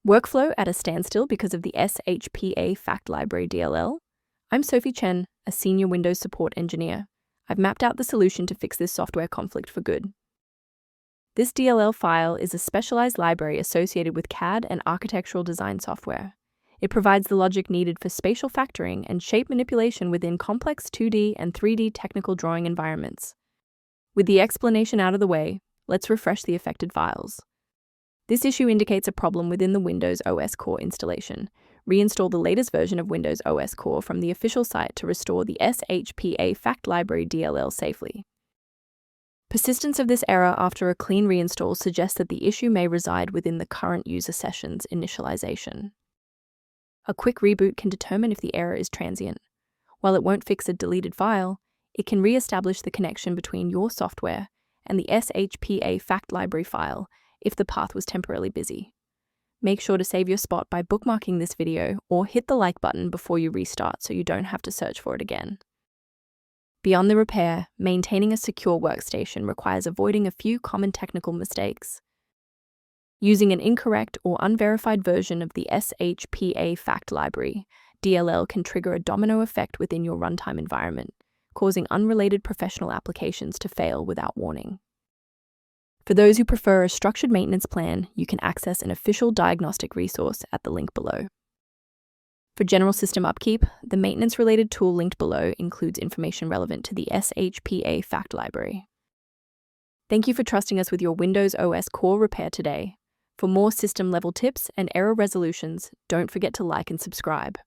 Workflow at a standstill because of the Shpafact Library DLL. I'm Sophie Chen, a senior Windows support engineer. I've mapped out the solution to fix this software conflict for good. This DLL file is a specialized library associated with CAD and architectural design software. It provides the logic needed for spatial factoring and shape manipulation within complex 2D and 3D technical drawing environments. With the explanation out of the way, let's refresh the affected files. This issue indicates a problem within the Windows OS Core installation. Reinstall the latest version of Windows OS Core from the official site to restore the Shpafact Library DLL safely. Persistence of this error after a clean reinstall suggests that the issue may reside within the current user session's initialization. A quick reboot can determine if the error is transient. While it won't fix a deleted file, it can re-establish the connection between your software and the Shpafact library file if the path was temporarily busy. Make sure to save your spot by bookmarking this video or hit the like button before you restart so you don't have to search for it again. Beyond the repair, maintaining a secure workstation requires avoiding a few common technical mistakes. Using an incorrect or unverified version of the Shpafact library DLL can trigger a domino effect within your runtime environment, causing unrelated professional applications to fail without warning. For those who prefer a structured maintenance plan, you can access an official diagnostic resource at the link below. For general system upkeep, the maintenance-related tool linked below includes information relevant to the Shpafact library. Thank you for trusting us with your Windows OS Core repair today. For more system-level tips and error resolutions, don't forget to like and subscribe.